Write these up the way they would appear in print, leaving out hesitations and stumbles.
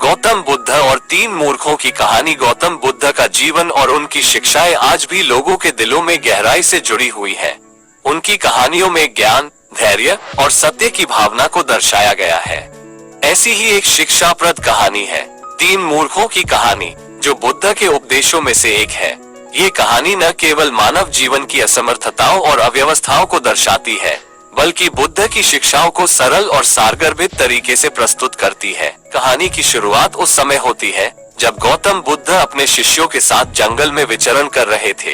गौतम बुद्ध और तीन मूर्खों की कहानी। गौतम बुद्ध का जीवन और उनकी शिक्षाएं आज भी लोगों के दिलों में गहराई से जुड़ी हुई है। उनकी कहानियों में ज्ञान, धैर्य और सत्य की भावना को दर्शाया गया है। ऐसी ही एक शिक्षाप्रद कहानी है तीन मूर्खों की कहानी, जो बुद्ध के उपदेशों में से एक है। ये कहानी न केवल मानव जीवन की असमर्थताओं और अव्यवस्थाओं को दर्शाती है, बल्कि बुद्ध की शिक्षाओं को सरल और सारगर्भित तरीके से प्रस्तुत करती है। कहानी की शुरुआत उस समय होती है जब गौतम बुद्ध अपने शिष्यों के साथ जंगल में विचरण कर रहे थे।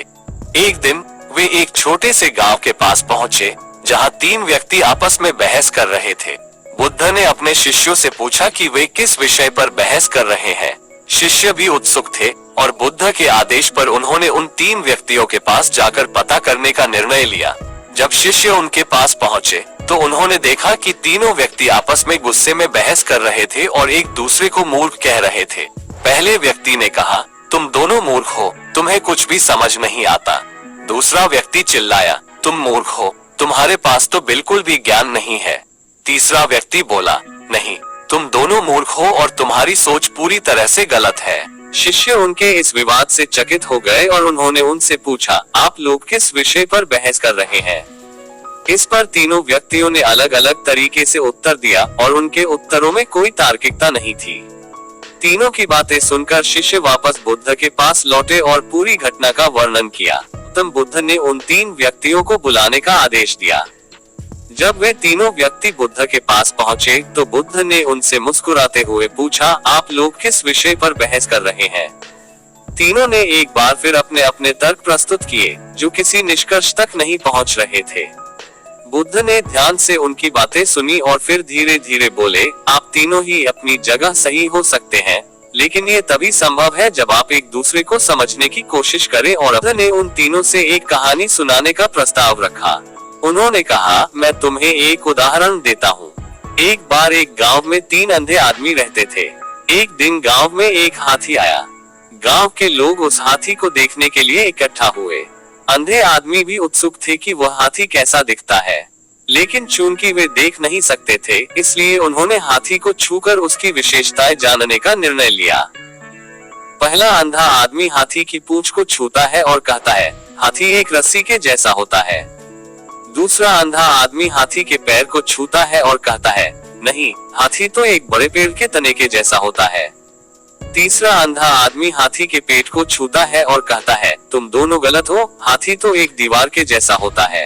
एक दिन वे एक छोटे से गांव के पास पहुंचे, जहां तीन व्यक्ति आपस में बहस कर रहे थे। बुद्ध ने अपने शिष्यों से पूछा कि वे किस विषय पर बहस कर रहे हैं। शिष्य भी उत्सुक थे और बुद्ध के आदेश पर उन्होंने उन तीन व्यक्तियों के पास जाकर पता करने का निर्णय लिया। जब शिष्य उनके पास पहुंचे तो उन्होंने देखा कि तीनों व्यक्ति आपस में गुस्से में बहस कर रहे थे और एक दूसरे को मूर्ख कह रहे थे। पहले व्यक्ति ने कहा, तुम दोनों मूर्ख हो, तुम्हें कुछ भी समझ नहीं आता। दूसरा व्यक्ति चिल्लाया, तुम मूर्ख हो, तुम्हारे पास तो बिल्कुल भी ज्ञान नहीं है। तीसरा व्यक्ति बोला, नहीं, तुम दोनों मूर्ख हो और तुम्हारी सोच पूरी तरह से गलत है। शिष्य उनके इस विवाद से चकित हो गए और उन्होंने उनसे पूछा, आप लोग किस विषय पर बहस कर रहे हैं? इस पर तीनों व्यक्तियों ने अलग अलग तरीके से उत्तर दिया और उनके उत्तरों में कोई तार्किकता नहीं थी। तीनों की बातें सुनकर शिष्य वापस बुद्ध के पास लौटे और पूरी घटना का वर्णन किया। तब बुद्ध ने उन तीन व्यक्तियों को बुलाने का आदेश दिया। जब वे तीनों व्यक्ति बुद्ध के पास पहुंचे तो बुद्ध ने उनसे मुस्कुराते हुए पूछा, आप लोग किस विषय पर बहस कर रहे हैं? तीनों ने एक बार फिर अपने अपने तर्क प्रस्तुत किए, जो किसी निष्कर्ष तक नहीं पहुंच रहे थे। बुद्ध ने ध्यान से उनकी बातें सुनी और फिर धीरे धीरे बोले, आप तीनों ही अपनी जगह सही हो सकते हैं, लेकिन ये तभी संभव है जब आप एक दूसरे को समझने की कोशिश करें। और बुद्ध ने उन तीनों से एक कहानी सुनाने का प्रस्ताव रखा। उन्होंने कहा, मैं तुम्हें एक उदाहरण देता हूँ। एक बार एक गांव में तीन अंधे आदमी रहते थे। एक दिन गांव में एक हाथी आया। गांव के लोग उस हाथी को देखने के लिए इकट्ठा हुए। अंधे आदमी भी उत्सुक थे कि वह हाथी कैसा दिखता है, लेकिन चूंकि वे देख नहीं सकते थे, इसलिए उन्होंने हाथी को छूकर उसकी विशेषताएं जानने का निर्णय लिया। पहला अंधा आदमी हाथी की पूंछ को छूता है और कहता है, हाथी एक रस्सी के जैसा होता है। दूसरा अंधा आदमी हाथी के पैर को छूता है और कहता है, नहीं, हाथी तो एक बड़े पेड़ के तने के जैसा होता है। तीसरा अंधा आदमी हाथी के पेट को छूता है और कहता है, तुम दोनों गलत हो, हाथी तो एक दीवार के जैसा होता है।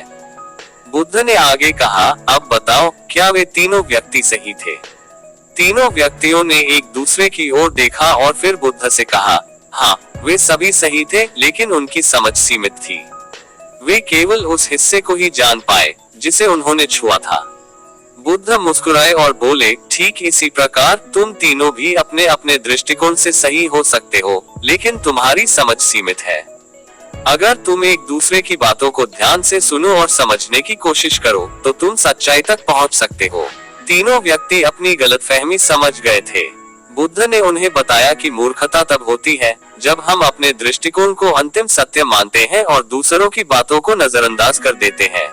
बुद्ध ने आगे कहा, अब बताओ, क्या वे तीनों व्यक्ति सही थे? तीनों व्यक्तियों ने एक दूसरे की ओर देखा और फिर बुद्ध से कहा, हाँ, वे सभी सही थे, लेकिन उनकी समझ सीमित थी। वे केवल उस हिस्से को ही जान पाए जिसे उन्होंने छुआ था। बुद्ध मुस्कुराए और बोले, ठीक इसी प्रकार तुम तीनों भी अपने अपने दृष्टिकोण से सही हो सकते हो, लेकिन तुम्हारी समझ सीमित है। अगर तुम एक दूसरे की बातों को ध्यान से सुनो और समझने की कोशिश करो, तो तुम सच्चाई तक पहुंच सकते हो। तीनों व्यक्ति अपनी गलतफहमी समझ गए थे। बुद्ध ने उन्हें बताया कि मूर्खता तब होती है जब हम अपने दृष्टिकोण को अंतिम सत्य मानते हैं और दूसरों की बातों को नजरअंदाज कर देते हैं।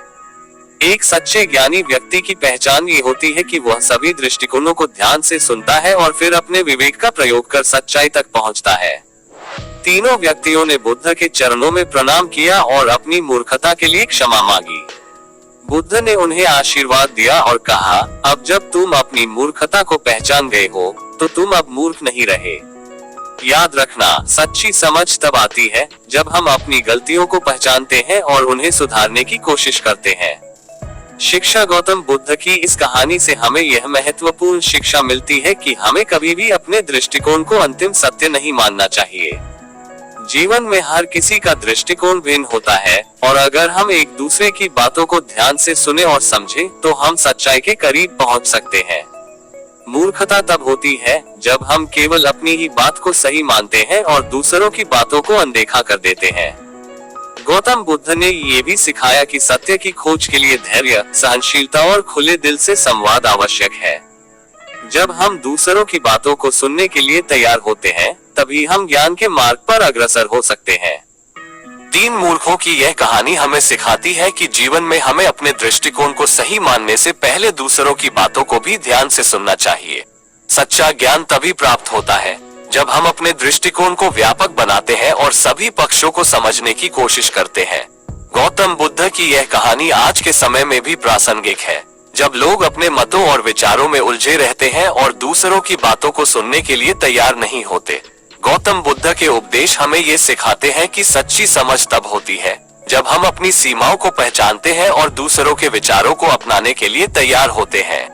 एक सच्चे ज्ञानी व्यक्ति की पहचान ये होती है कि वह सभी दृष्टिकोणों को ध्यान से सुनता है और फिर अपने विवेक का प्रयोग कर सच्चाई तक पहुंचता है। तीनों व्यक्तियों ने बुद्ध के चरणों में प्रणाम किया और अपनी मूर्खता के लिए क्षमा मांगी। बुद्ध ने उन्हें आशीर्वाद दिया और कहा, अब जब तुम अपनी मूर्खता को पहचान गए हो, तो तुम अब मूर्ख नहीं रहे। याद रखना, सच्ची समझ तब आती है जब हम अपनी गलतियों को पहचानते हैं और उन्हें सुधारने की कोशिश करते हैं। शिक्षा गौतम बुद्ध की इस कहानी से हमें यह महत्वपूर्ण शिक्षा मिलती है कि हमें कभी भी अपने दृष्टिकोण को अंतिम सत्य नहीं मानना चाहिए। जीवन में हर किसी का दृष्टिकोण भिन्न होता है और अगर हम एक दूसरे की बातों को ध्यान से सुने और समझें, तो हम सच्चाई के करीब पहुंच सकते हैं। मूर्खता तब होती है जब हम केवल अपनी ही बात को सही मानते हैं और दूसरों की बातों को अनदेखा कर देते हैं। गौतम बुद्ध ने ये भी सिखाया कि सत्य की खोज के लिए धैर्य, सहनशीलता और खुले दिल से संवाद आवश्यक है। जब हम दूसरों की बातों को सुनने के लिए तैयार होते हैं, तभी हम ज्ञान के मार्ग पर अग्रसर हो सकते हैं। तीन मूर्खों की यह कहानी हमें सिखाती है कि जीवन में हमें अपने दृष्टिकोण को सही मानने से पहले दूसरों की बातों को भी ध्यान से सुनना चाहिए। सच्चा ज्ञान तभी प्राप्त होता है जब हम अपने दृष्टिकोण को व्यापक बनाते हैं और सभी पक्षों को समझने की कोशिश करते हैं। गौतम बुद्ध की यह कहानी आज के समय में भी प्रासंगिक है, जब लोग अपने मतों और विचारों में उलझे रहते हैं और दूसरों की बातों को सुनने के लिए तैयार नहीं होते। गौतम बुद्ध के उपदेश हमें ये सिखाते हैं कि सच्ची समझ तब होती है जब हम अपनी सीमाओं को पहचानते हैं और दूसरों के विचारों को अपनाने के लिए तैयार होते हैं।